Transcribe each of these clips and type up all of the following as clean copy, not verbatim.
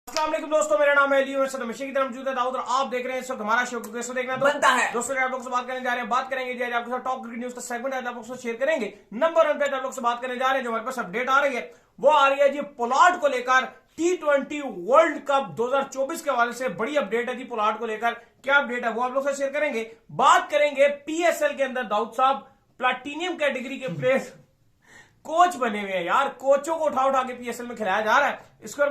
अस्सलाम वालेकुम दोस्तों, मेरा नाम है अली और हमेशा की तरह मौजूद है दाऊद और आप देख रहे हैं इस वक्त हमारा शो। कैसे देखना तो बनता है दोस्तों, आप लोग से बात करने जा रहे हैं, बात करेंगे जी आज आपके साथ टॉप क्रिकेट न्यूज का सेगमेंट है, आप लोग से शेयर करेंगे। नंबर 1 पे आप लोग से बात करने जा रहे हैं, जो हमारे पास अपडेट आ रही है वो आ रही है जी पोलार्ड को लेकर। T20 वर्ल्ड कप 2024 के हवाले से बड़ी अपडेट है जी पोलार्ड को लेकर। क्या अपडेट है वो आप लोग से शेयर करेंगे। बात करेंगे पीएसएल के अंदर दाऊद साहब प्लैटिनियम कैटेगरी के प्लेयर कोच बने हुए हैं यार, कोचों को उठा उठा के पीएसएल में खिलाया जा रहा है। इसके बाद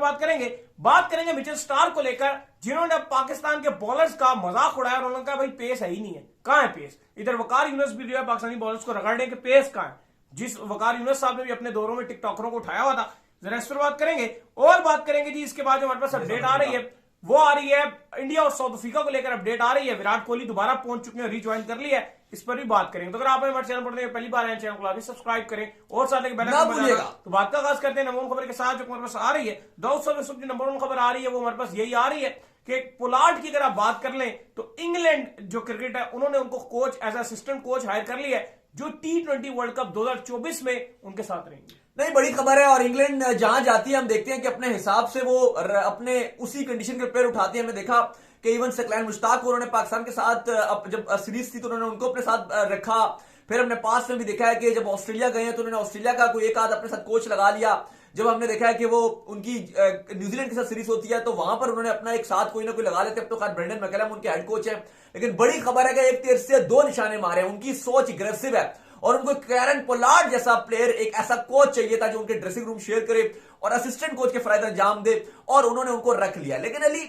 बात करेंगे मिचेल स्टार्क को लेकर, जिन्होंने पाकिस्तान के बॉलर्स का मजाक उड़ाया और उन्होंने कहा भाई पेस है ही नहीं है, कहां है पेस। इधर वकार यूनुस भी जो है पाकिस्तानी बॉलर्स को रगड़ने के पेस कहां है, जिस वकार यूनुस साहब ने भी अपने दौरों में टिकटॉकरों को उठाया हुआ था। जरा इस पर बात करेंगे और बात करेंगे जी। इसके बाद जो हमारे पास अपडेट आ रही है वो आ रही है इंडिया और साउथ अफ्रीका को लेकर अपडेट आ रही है। विराट कोहली दोबारा पहुंच चुके हैं, रिज्वाइन कर लिया है, इस पर भी बात करेंगे। तो अगर आप हमारे चैनल पर पहली बार आए, चैनल को अभी सब्सक्राइब करें और साथ ही बेल आइकन बजाना। तो बात का आगाज करते हैं नंबर 1 खबर के साथ, जो हमारे पास आ रही है दाऊद साहब इस वक्त नंबर 1 खबर आ रही है वो हमारे पास यही आ रही है कि पोलार्ड की अगर आप बात कर लें तो इंग्लैंड जो क्रिकेट है उन्होंने उनको coach as assistant coach hire कर लिया है, जो T20 वर्ल्ड कप 2024 में उनके साथ रहेंगे। नहीं, बड़ी खबर है। और इंग्लैंड जहां जाती है हम देखते हैं कि अपने हिसाब से वो अपने उसी कंडीशन के प्लेयर उठाती है। हमने देखा कि इवन सकलैन मुश्ताक को उन्होंने पाकिस्तान के साथ जब सीरीज थी तो उन्होंने उनको अपने साथ रखा। फिर हमने पास में भी देखा है कि जब ऑस्ट्रेलिया गए हैं तो उन्होंने ऑस्ट्रेलिया का कोई एक आध अपने साथ कोच लगा लिया। जब हमने देखा है कि वो उनकी न्यूजीलैंड के साथ सीरीज होती है तो वहां पर उन्होंने अपना एक साथ कोई ना कोई लगा लेते हैं। अब तो खैर ब्रेंडन मैकलम उनके हेड कोच है, लेकिन बड़ी खबर है कि एक तीर से दो निशाने मारे हैं। उनकी सोच एग्रेसिव है और उनको कैरन पोलार्ड जैसा प्लेयर, एक ऐसा कोच चाहिए था जो उनके ड्रेसिंग रूम शेयर करे और असिस्टेंट कोच के फराइज अंजाम दे, और उन्होंने उनको रख लिया। लेकिन अली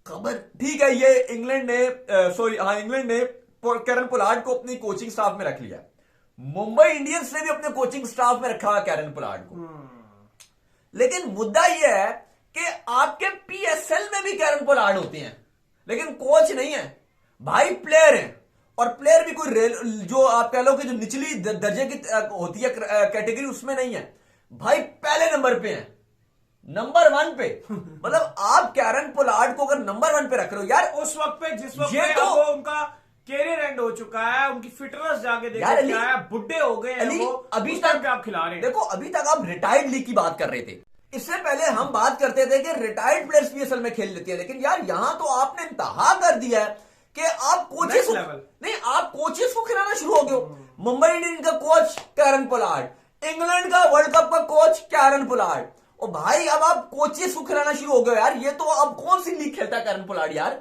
खबर ठीक है, ये इंग्लैंड ने कैरन पोलार्ड को अपनी कोचिंग स्टाफ में रख लिया। मुंबई इंडियंस ने भी अपने कोचिंग स्टाफ में रखा है कैरन पोलार्ड को। लेकिन मुद्दा यह है कि आपके पीएसएल में भी कैरन पोलार्ड होते हैं, लेकिन कोच नहीं है भाई, प्लेयर है। और प्लेयर भी कोई जो आप कह लो कि जो निचली दर्जे की होती है कैटेगरी, उसमें नहीं है भाई, पहले नंबर पे है, नंबर 1 पे। मतलब आप कैरन पोलार्ड को अगर नंबर 1 पे रख रहे हो यार, उस वक्त पे जिस वक्त ये पे तो वो उनका कैरियर एंड हो चुका है, उनकी फिटनेस जाके देखो क्या है, बुढ़े हो गए हैं वो, अभी तक आप खिला रहे हैं। देखो अभी तक आप रिटायर्ड लीग की बात कर रहे थे, इससे पहले हम बात करते थे कि रिटायर्ड प्लेयर्स पीएसएल में खेल लेते हैं। लेकिन यार यहां तो आपने इंतहा कर दिया है कि आप कोचेस को नहीं, आप कोचेस को खिलाना शुरू हो गए। मुंबई इंडियंस का कोच कैरन पोलार्ड, इंग्लैंड का वर्ल्ड कप का कोच कैरन पोलार्ड। और भाई अब आप कोचेस को खिलाना शुरू हो गए यार, ये तो अब कौन सी लीग खेलता है कैरन पोलार्ड यार,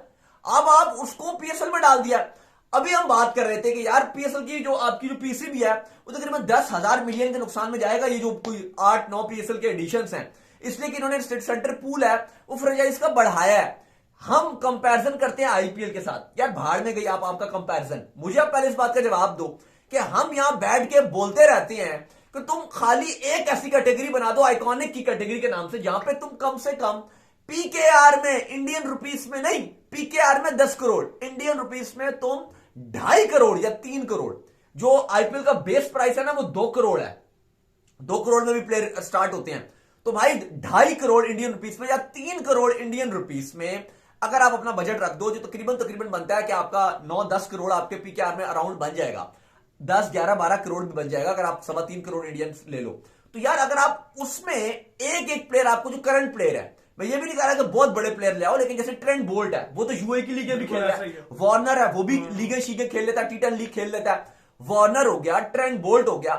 अब आप उसको पीएसएल में डाल दिया। अभी हम बात कर रहे थे कि यार पीएसएल की जो आपकी जो पीसीबी है वो तकरीबन 10,000 मिलियन के नुकसान में जाएगा। ये जो कोई 8-9 पीएसएल के एडिशंस हैं, इसलिए कि इन्होंने सेंटर पूल है वो फ्रेंचाइज का बढ़ाया है। हम कंपैरिजन करते हैं आईपीएल के साथ, यार भाड़ में गई आपका कंपैरिजन। मुझे आप पहले इस बात का जवाब दो कि हम यहां बैठ के बोलते रहते हैं कि तुम खाली एक ऐसी कैटेगरी बना दो आइकॉनिक की कैटेगरी के नाम से, जहां पे तुम कम से कम पीकेआर में, इंडियन रुपीस में नहीं, पीकेआर में 10 करोड़, इंडियन रुपीस में तुम 2.5 करोड़ या 3 करोड़, जो आईपीएल का बेस प्राइस है ना वो 2 करोड़ है, 2 करोड़ में भी प्लेयर स्टार्ट होते हैं। तो भाई 2.5 करोड़ इंडियन रुपीस में या 3 करोड़ इंडियन रुपीस में अगर आप अपना बजट रख दो, जो तकरीबन बनता है कि आपका 9-10 करोड़ आपके पीकेआर में अराउंड बन जाएगा, 10-11-12 करोड़ भी बन जाएगा अगर आप 3.25 करोड़ इंडियन ले लो। तो यार अगर आप उसमें एक प्लेयर, आपको जो करंट प्लेयर है, मैं ये भी नहीं कह रहा कि बहुत बड़े प्लेयर ले आओ, लेकिन जैसे ट्रेंट बोल्ट है वो तो यूए की लीग भी खेल रहा है, वार्नर है वो भी लीगें शीगें खेल लेता है, T10 लीग खेल लेता है, वार्नर हो गया, ट्रेंट बोल्ट हो गया।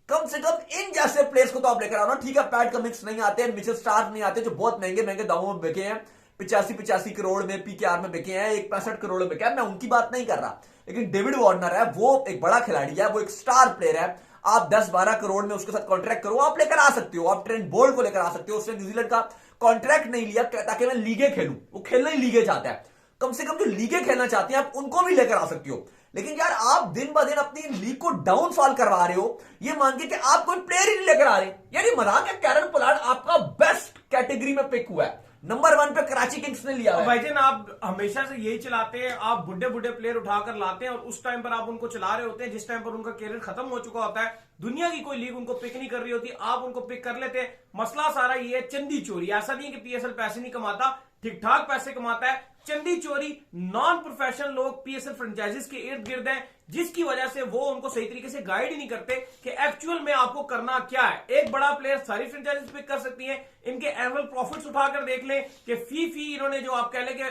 कम से कम इन जैसे प्लेयर्स को तो आप लेकर आओ ना। ठीक है, पैट कमिंस नहीं आते, मिचेल स्टार्क नहीं आते, जो बहुत महंगे दावों में बिके हैं, 85 करोड़ में पीकेआर में बिके हैं, 65 करोड़ में बिके हैं, मैं उनकी बात नहीं कर रहा। लेकिन डेविड वार्नर है, वो एक बड़ा खिलाड़ी है, वो एक स्टार प्लेयर है, आप 10-12 करोड़ में उसके साथ कॉन्ट्रैक्ट करो, आप लेकर आ सकते हो, आप ट्रेंट बोल्ट को लेकर आ सकते हो। उसने न्यूजीलैंड का कॉन्ट्रैक्ट नहीं लिया ताकि मैं लीगे खेलूं, वो खेलना ही लीगे चाहता है, कम से कम जो लीगे खेलना चाहते हैं आप उनको भी लेकर आ सकते हो। लेकिन यार आप दिन ब दिन अपनी लीग को डाउनफॉल करवा रहे हो, ये मान के कि आप कोई प्लेयर ही नहीं लेकर आ रहे। यानी मजाक है, कैरन पोलार्ड आपका बेस्ट कैटेगरी में पिक हुआ है, नंबर 1 पे कराची किंग्स ने लिया है। भाईजान आप हमेशा से यही चलाते हैं, आप बुढ़े प्लेयर उठाकर लाते हैं और उस टाइम पर आप उनको चला रहे होते हैं जिस टाइम पर उनका कैरियर खत्म हो चुका होता है। दुनिया की कोई लीग उनको पिक नहीं कर रही होती, आप उनको पिक कर लेते। मसला सारा ये है चंदी चोरी। ऐसा नहीं है कि पीएसएल पैसे नहीं कमाता, ठीक ठाक पैसे कमाता है। चंदी चोरी, नॉन प्रोफेशनल लोग पीएसएल फ्रेंचाइजीज के इर्द गिर्द हैं, जिसकी वजह से वो उनको सही तरीके से गाइड ही नहीं करते कि एक्चुअल में आपको करना क्या है। एक बड़ा प्लेयर सारी फ्रेंचाइजीज पिक कर सकती हैं। इनके एनुअल प्रॉफिट्स उठाकर देख लें कि फी इन्होंने जो आप कह लें कि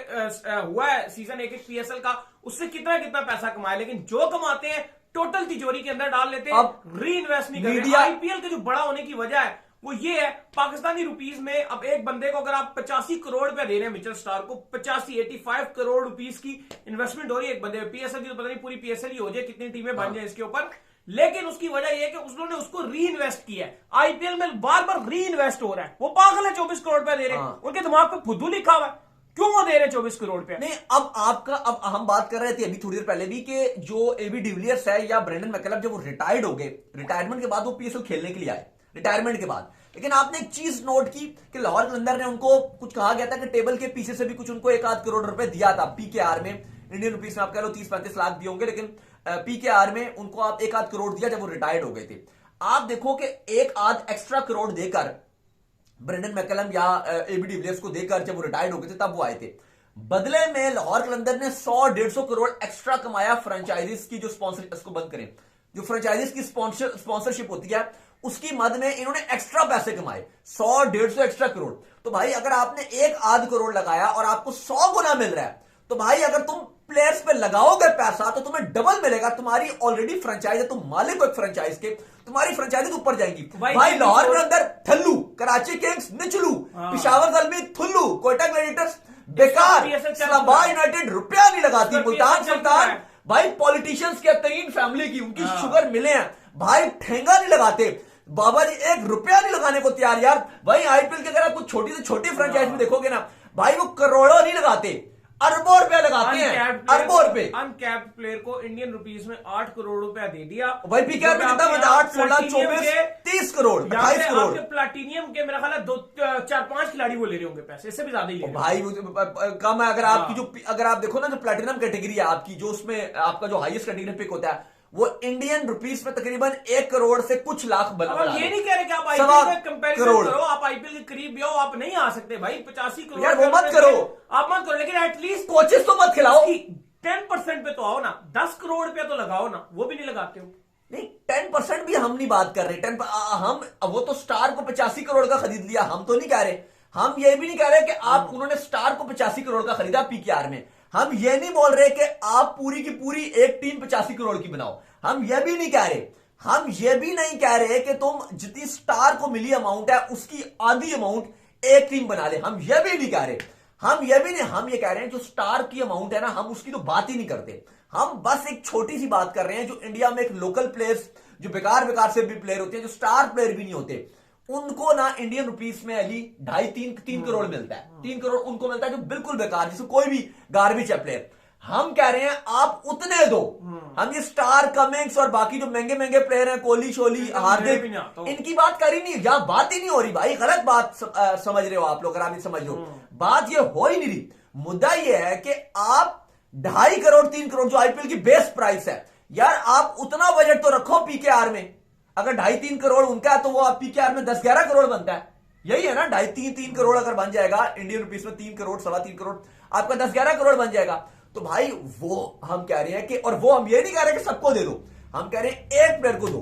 हुआ है सीजन एक पीएसएल का, उससे कितना कितना पैसा कमाया, लेकिन जो कमाते हैं टोटल तिजोरी के अंदर डाल लेते हैं, री इन्वेस्ट नहीं करते। आईपीएल के जो बड़ा होने की वजह है वो ये है, पाकिस्तानी रुपीस में अब एक बंदे को अगर आप 85 करोड़ रुपया दे रहे हैं, मिचेल स्टार को 85 करोड़ रुपीस की इन्वेस्टमेंट हो रही है एक बंदे में। पीएसएल की तो पता नहीं पूरी पीएसएल ही हो जाए, कितनी टीमें बन जाए इसके ऊपर, लेकिन उसकी वजह यह है कि उन्होंने उसको री इन्वेस्ट किया है। आईपीएल में बार बार री इन्वेस्ट हो रहा है। वो पागल है, 24 करोड़ रुपया दे रहे हैं, उनके दिमाग पे फुद्दू लिखा हुआ है, क्यों वो दे रहे हैं 24 करोड़ रुपया? नहीं, अब हम बात कर रहे थे अभी थोड़ी देर पहले भी कि जो एबी डिविलियर्स है या ब्रेंडन मैकलम जब वो रिटायर्ड हो गए, रिटायरमेंट के बाद वो पीएसएल खेलने के लिए आए रिटायरमेंट के बाद। लेकिन आपने एक चीज नोट की कि लाहौर कलंदर ने उनको कुछ कहा गया था कि टेबल के पीछे से भी कुछ उनको 1-8 करोड़ रुपए दिया था पीकेआर में। इंडियन रुपीस में आप कह लो 30-35 लाख दिए होंगे, लेकिन पीकेआर में उनको आप 1-8 करोड़ दिया जब वो रिटायर्ड हो गए थे। आप देखो कि 1-8 एक्स्ट्रा करोड़ देकर ब्रेंडन मैकलम या एबी डिविलियर्स को देकर जब वो रिटायर्ड हो गए थे तब वो आए थे। बदले में लाहौर कलंदर ने 100-150 करोड़ एक्स्ट्रा कमाया फ्रेंचाइजीज की, जो स्पॉन्सर, इसको बंद करें, जो फ्रेंचाइजीज की स्पॉन्सरशिप होती है उसकी मद में इन्होंने एक्स्ट्रा पैसे कमाए, 100-150 एक्स्ट्रा करोड़। तो भाई अगर आपने 1-8 करोड़ लगाया और आपको 100 गुना मिल रहा है, तो भाई अगर तुम प्लेयर्स पे लगाओगे पैसा तो तुम्हें डबल मिलेगा। तुम्हारी ऑलरेडी फ्रेंचाइज है, तुम मालिक हो एक फ्रेंचाइज के, तुम्हारी फ्रेंचाइज ऊपर जाएंगी। भाई लाहौर के अंदर थल्लू, कराची किंग्स निचलू, पिशावर ज़ल्मी थुल्लू, कोयटा ग्लैडिएटर्स बेकार, इस्लामाबाद यूनाइटेड रुपया नहीं लगाती, मुल्तान सुल्तान भाई पॉलिटिशियंस के तरीन फैमिली की, उनकी शुगर मिले हैं भाई, ठेंगा नहीं लगाते बाबा जी, 1 रुपया नहीं लगाने को तैयार यार। भाई आईपीएल के अगर आप कुछ छोटी से छोटी फ्रेंचाइज में देखोगे ना भाई, वो करोड़ों नहीं लगाते, अरबों रुपया लगाते हैं, अरबों रुपए। अनकैप्ड प्लेयर को इंडियन रुपीस में 8 करोड़ रुपया दे दिया। भाई पीकेआर में कितना बचा? 8, 16, 24, 30 करोड़, 28 करोड़। प्लैटिनियम के मेरा ख्याल है 4-5 खिलाड़ी वो ले रहे होंगे पैसे, इससे भी ज्यादा ही ले रहे भाई कम है। अगर आपकी जो, अगर आप देखो ना जो प्लैटिनम कैटेगरी है आपकी, जो उसमें आपका जो हाईएस्ट कैटेगरी पिक होता है, वो इंडियन रुपीस में तकरीबन 1 करोड़ से कुछ लाख बना। ये नहीं कह रहे कि आप आईपीएल में कंपैरिजन करो, आप आईपीएल के करीब भी हो, आप नहीं आ सकते भाई। 85 करोड़ यार वो मत करो, आप मत करो, लेकिन एटलीस्ट कोचेस तो मत खिलाओ, 10% पे तो आओ ना, 10 करोड़ रुपया तो लगाओ ना, वो भी नहीं लगाते हो। नहीं 10% भी हम नहीं बात कर रहे, हम वो तो स्टार को 85 करोड़ का खरीद लिया, हम तो नहीं कह रहे। हम ये भी नहीं कह रहे कि आप उन्होंने स्टार को 85 करोड़ का खरीदा पीकेआर में। हम ये नहीं बोल रहे कि आप पूरी की पूरी एक टीम 85 करोड़ की बनाओ, हम ये भी नहीं कह रहे। हम ये भी नहीं कह रहे कि तुम जितनी स्टार को मिली अमाउंट है उसकी आधी अमाउंट एक टीम बना ले, हम ये भी नहीं कह रहे। हम ये भी नहीं, हम ये कह रहे हैं जो स्टार की अमाउंट है ना, हम उसकी तो बात ही नहीं करते। हम बस एक छोटी सी बात कर रहे हैं, जो इंडिया में एक लोकल प्लेयर्स, जो बेकार से भी प्लेयर होते हैं, जो स्टार प्लेयर भी नहीं होते, उनको ना इंडियन रुपीस में अली 2.5-3 करोड़ मिलता है। 3 करोड़ उनको मिलता है जो बिल्कुल बेकार, जिसको कोई भी गार्बेज है प्लेयर। हम कह रहे हैं आप उतने दो। हम ये स्टार कमिंग्स और बाकी जो महंगे महंगे प्लेयर हैं, कोहली शोली हार्दिक, इनकी बात कर ही नहीं, यहां बात ही नहीं हो रही भाई। गलत बात समझ रहे हो आप लोग, अगर आप ये समझ लो, बात ये हो ही नहीं रही। मुद्दा ये है कि आप 2.5 करोड़ 3 करोड़ जो आईपीएल की बेस्ट प्राइस है, यार आप उतना बजट तो रखो पीकेआर में। अगर 2.5-3 करोड़ उनका है तो वो आप पीकेआर में 10-11 करोड़ बनता है, यही है ना। 2.5-3 करोड़ अगर बन जाएगा इंडियन रुपीस में, 3 करोड़ 3.25 करोड़ आपका 10-11 करोड़ बन जाएगा। तो भाई वो हम कह रहे हैं कि, और वो हम ये नहीं कह रहे कि सबको दे दो, हम कह रहे हैं एक प्लेयर को दो।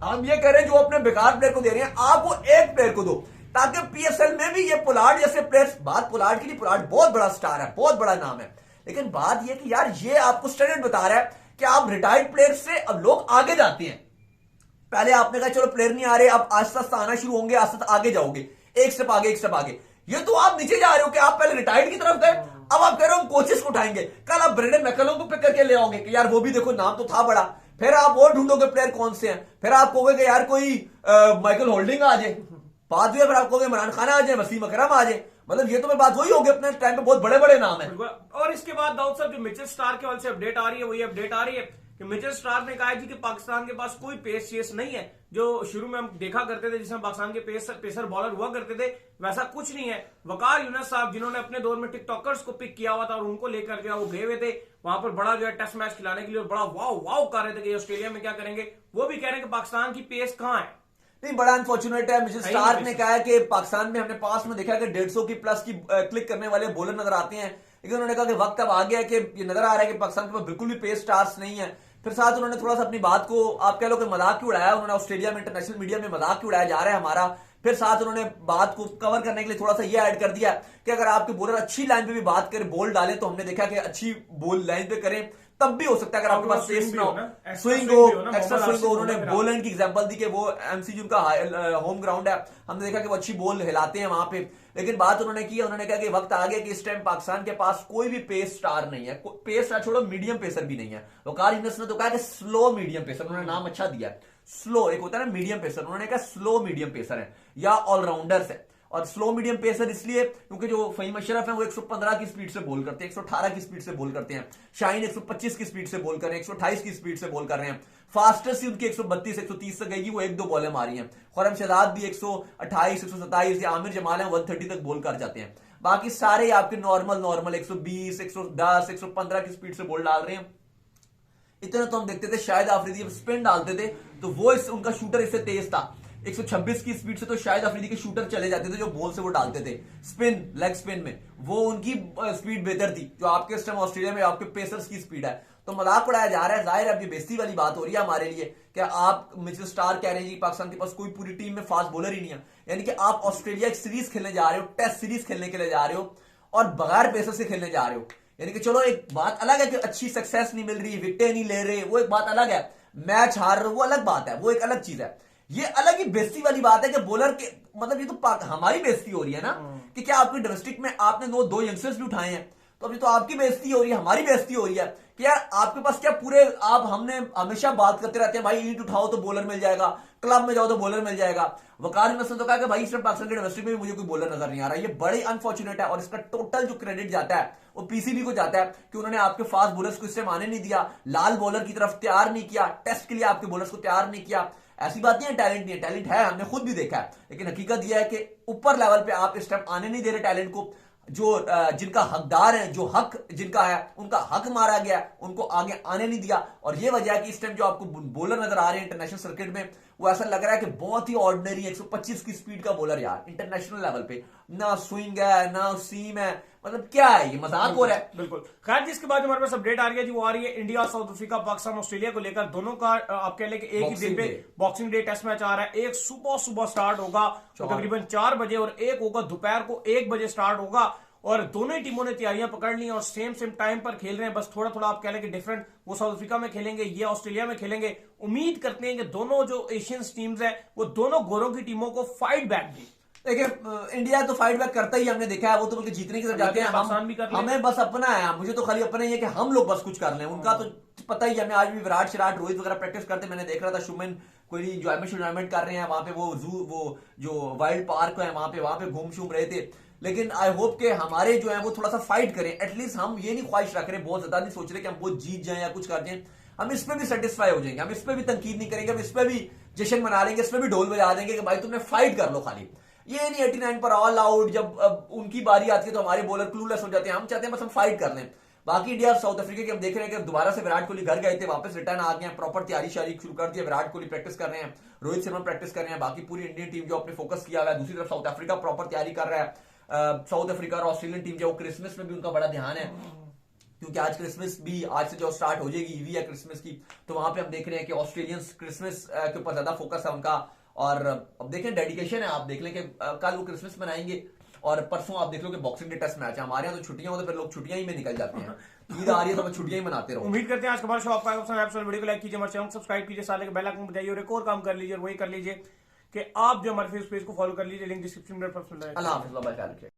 हम ये कह रहे हैं जो अपने बेकार प्लेयर को दे रहे हैं आप वो एक प्लेयर को दो, ताकि पीएसएल में भी ये पुलाड़ जैसे प्लेयर्स, बात पुलाड़ की नहीं, पुलाड़ बहुत बड़ा स्टार है, बहुत बड़ा नाम है, लेकिन बात ये कि यार ये आपको स्टैंडर्ड बता रहा है कि आप रिटायर्ड प्लेयर से अब लोग आगे जाते हैं। पहले आपने कहा चलो प्लेयर नहीं आ रहे, अब आस्ता आस्ता आना शुरू होंगे, आस्ता आगे जाओगे, एक स्टेप आगे एक स्टेप आगे। ये तो आप नीचे जा रहे हो कि आप पहले रिटायर्ड की तरफ गए, अब आप कह रहे हो हम कोचेस को उठाएंगे। कल आप ब्रेंडन मैकलम को पिक करके ले आओगे कि यार वो भी देखो नाम तो था बड़ा, फिर आप और ढूंढोगे प्लेयर कौन से हैं, फिर आप कहोगे कि यार कोई माइकल होल्डिंग आ जाए, बाद में फिर आप कहोगे इमरान खान आ जाए, वसीम अकरम आ जाए। मतलब ये तो मैं बात वही होगी, अपने टाइम पे बहुत बड़े बड़े नाम है। और इसके बाद दाऊद साहब जो मिचेल स्टार के वाले से अपडेट आ रही है, वही अपडेट आ रही है कि मिचेल स्टार्क ने कहा है जी कि पाकिस्तान के पास कोई पेस चेस नहीं है, जो शुरू में हम देखा करते थे जिसमें पाकिस्तान के पेसर बॉलर हुआ करते थे, वैसा कुछ नहीं है। वकार यूनुस साहब जिन्होंने अपने दौर में टिकटॉकर्स को पिक किया हुआ था और उनको लेकर जो वो गए हुए थे वहां पर बड़ा जो है टेस्ट मैच खिलाने के लिए, बड़ा वाव वाव कर रहे थे कि ऑस्ट्रेलिया में क्या करेंगे, वो भी कह रहे हैं कि पाकिस्तान की पेस कहां है। नहीं, बड़ा अनफॉर्चुनेट है। मिचेल स्टार्क ने कहा है कि पाकिस्तान में हमने पास में देखा कि 150 की प्लस की क्लिक करने वाले बॉलर नजर आते हैं, लेकिन उन्होंने कहा कि वक्त अब आ गया है कि ये नजर आ रहा है कि पाकिस्तान के पास बिल्कुल भी पेस स्टार्स नहीं है। फिर साथ उन्होंने थोड़ा सा अपनी बात को आप कह लो कि मजाक क्यों उड़ाया, उन्होंने ऑस्ट्रेलिया में इंटरनेशनल मीडिया में मजाक क्यों उड़ाया जा रहा है हमारा। फिर साथ उन्होंने बात को कवर करने के लिए थोड़ा सा ये ऐड कर दिया कि अगर आपके बॉलर अच्छी लाइन पे भी बात करें, बॉल डालें, तो हमने देखा कि अच्छी बॉल लाइन पे करें तब भी हो सकता है अगर आपके पास पेस ना हो, स्विंग हो, एक्स्ट्रा स्विंग हो। उन्होंने बोलैंड की एग्जांपल दी कि वो एमसीजी उनका होम ग्राउंड है, हमने देखा कि वो अच्छी बॉल हिलाते हैं वहां पे। लेकिन बात उन्होंने की, उन्होंने कहा कि वक्त आ गया कि इस टाइम पाकिस्तान के पास कोई भी पेस स्टार नहीं है, पेस स्टार छोड़ो मीडियम पेसर भी नहीं है। वकार यूनुस ने तो कहा कि स्लो मीडियम पेसर, उन्होंने नाम अच्छा दिया, स्लो, एक होता है ना मीडियम पेसर, उन्होंने कहा स्लो मीडियम पेसर है या ऑलराउंडर्स है। और स्लो मीडियम पेसर इसलिए क्योंकि जो फहीम अशरफ है वो 115 की स्पीड से बॉल करते हैं, 118 की स्पीड से बॉल करते हैं, शाहीन 125 की स्पीड से बॉल कर रहे हैं, 128 की स्पीड से बॉल कर रहे हैं। फास्टेस्ट उनकी 132 130 तक गई, वो 1-2 बॉलें मारी हैं। खुरम शहजाद भी 128 127 या आमिर जमाल है 130 तक बॉल कर जाते हैं। बाकी सारे आपके नॉर्मल 120 110 115 की स्पीड से बॉल डाल रहे हैं। इतना तो हम देखते थे शाहिद आफरीदी स्पिन डालते थे तो वो उनका शूटर इससे तेज था, 126 की स्पीड से तो शाहिद आफरीदी के शूटर चले जाते थे जो बॉल से वो डालते थे स्पिन, लेग स्पिन में, वो उनकी स्पीड बेहतर थी जो आपके इस टाइम ऑस्ट्रेलिया में आपके पेसर्स की स्पीड है। तो मजाक उड़ाया जा रहा है, जाहिर है अब ये बेइज्जती वाली बात हो रही है हमारे लिए कि आप मिचेल स्टार्क कह रहे हैं जी पाकिस्तान के पास कोई पूरी टीम में फास्ट बॉलर ही नहीं है, यानी कि आप ऑस्ट्रेलिया एक सीरीज खेलने जा रहे हो, टेस्ट सीरीज खेलने के लिए जा रहे हो और बगैर पेसर से खेलने जा रहे हो। यानी कि चलो एक बात अलग है कि अच्छी सक्सेस नहीं मिल रही, विकेटें नहीं ले रहे, वो एक बात अलग है, मैच हार रहे वो अलग बात है, वो एक अलग चीज है। ये अलग ही बेइज्जती वाली बात है कि बॉलर के मतलब ये तो हमारी बेइज्जती हो रही है ना कि क्या आपकी डोमेस्टिक में आपने दो यंगस्टर्स भी उठाए हैं, तो अभी तो आपकी बेइज्जती हो रही है, हमारी बेइज्जती हो रही है कि यार आपके पास क्या पूरे आप हमने हमेशा बात करते रहते हैं भाई ईंट उठाओ तो बॉलर मिल जाएगा, क्लब में जाओ तो बॉलर मिल जाएगा। वकार यूनुस ने तो कहा कि भाई सिर्फ पाकिस्तान के डोमेस्टिक में भी मुझे कोई बॉलर नजर नहीं आ रहा। ये बड़े अनफॉर्चुनेट है और इसका टोटल जो क्रेडिट जाता है वो पीसीबी को जाता है कि उन्होंने आपके फास्ट बॉलर्स को इससे आने नहीं दिया, लाल बॉलर की तरफ तैयार नहीं किया, टेस्ट के लिए आपके बॉलर्स को तैयार नहीं किया। ऐसी बात नहीं है टैलेंट नहीं है, टैलेंट है, हमने खुद भी देखा है, लेकिन हकीकत यह है कि ऊपर लेवल पे आप इस टाइम आने नहीं दे रहे टैलेंट को। जो जिनका हकदार है, जो हक जिनका है उनका हक मारा गया, उनको आगे आने नहीं दिया। और ये वजह है कि इस टाइम जो आपको बॉलर नजर आ रहे हैं इंटरनेशनल सर्किट में वो ऐसा लग रहा है कि बहुत ही ऑर्डिनरी 125 की स्पीड का बॉलर यार इंटरनेशनल लेवल पे, ना स्विंग है ना सीम है, मतलब क्या है ये, मजाक हो रहा है। बिल्कुल। खैर जिसके बाद हमारे पास अपडेट आ रही है जी वो आ रही है India south Africa Pakistan Australia को लेकर, दोनों का आप कह लें कि एक ही दिन पे बॉक्सिंग डे टेस्ट मैच आ रहा है। एक सुबह स्टार्ट होगा तकरीबन 4 बजे और एक होगा दोपहर को 1 बजे स्टार्ट होगा और दोनों ही टीमों ने तैयारियां पकड़ ली और सेम टाइम पर खेल रहे हैं, बस थोड़ा थोड़ा आप कह लें कि डिफरेंट, वो साउथ अफ्रीका में खेलेंगे, ये ऑस्ट्रेलिया में खेलेंगे। उम्मीद करते हैं कि दोनों जो एशियन टीम्स है वो दोनों गोरों की टीमों को फाइट बैक दी। देखिए इंडिया तो फाइट बैक करता ही हमने देखा है, वो तो बल्कि जीतने की तरफ जाते हैं, हमें बस अपना है, मुझे तो खाली अपना ही है कि हम लोग बस कुछ कर लें, उनका तो पता ही है। हमें आज भी विराट शिराट रोहित वगैरह प्रैक्टिस करते मैंने देख रहा था, शुमन कोई इंजॉयमेंट कर रहे हैं वहां पे, वो जो वाइल्ड पार्क है वहां पे घूम शूम रहे थे। लेकिन आई होप के हमारे जो है वो थोड़ा सा फाइट करें, एटलीस्ट हम ये नहीं ख्वाहिश रख रहे, बहुत ज्यादा नहीं सोच रहे कि हम बहुत जीत जाएं या कुछ कर जाएं, हम इस पे भी सेटिस्फाई हो जाएंगे, हम इस पे भी तनकीद नहीं करेंगे, हम इस पे भी जश्न मना लेंगे, इस पे भी ढोल बजा देंगे कि भाई तुमने फाइट कर लो खाली। ये नहीं 89 पर ऑल आउट, जब उनकी बारी आती है तो हमारे बॉलर क्लूलेस हो जाते हैं, हम चाहते हैं बस हम फाइट कर लें। बाकी इंडिया साउथ अफ्रीका के हम देख रहे हैं कि दोबारा से विराट कोहली घर गए थे, वापस रिटर्न आ गए हैं, प्रॉपर तैयारी शारी शुरू कर दिया, विराट कोहली प्रैक्टिस कर रहे हैं, रोहित शर्मा प्रैक्टिस कर रहे हैं, बाकी पूरी इंडियन टीम जो अपने फोकस किया हुआ है। दूसरी तरफ साउथ अफ्रीका प्रॉपर तैयारी कर रहा है, साउथ अफ्रीका और ऑस्ट्रेलियन टीम जो क्रिसमस में भी उनका बड़ा ध्यान है क्योंकि आज क्रिसमस भी आज से जो स्टार्ट हो जाएगी ईवी है क्रिसमस की, तो वहां पे हम देख रहे हैं कि ऑस्ट्रेलियंस क्रिसमस के ऊपर ज्यादा फोकस है उनका। और अब देखें डेडिकेशन है, आप देख लें कि कल वो क्रिसमस मनाएंगे और परसों आप देख लो कि बॉक्सिंग डे टेस्ट मैच है। हमारे यहाँ तो छुट्टियां होती है, फिर लोग छुट्टियां ही में निकल जाते हैं, ईद आ रही है तो हम छुट्टियां ही मनाते रहो। उम्मीद करते हैं आज का हमारा शो आपका वीडियो को लाइक कीजिए, हमारे चैनल सब्सक्राइब कीजिए, साथ में बेल आइकन बजाइए और एक और काम कर लीजिए और वही कर लीजिए कि आप जो हमारे फेसबुक पेज को फॉलो कर लीजिए, लिंक डिस्क्रिप्शन में। अल्लाह हाफिज़।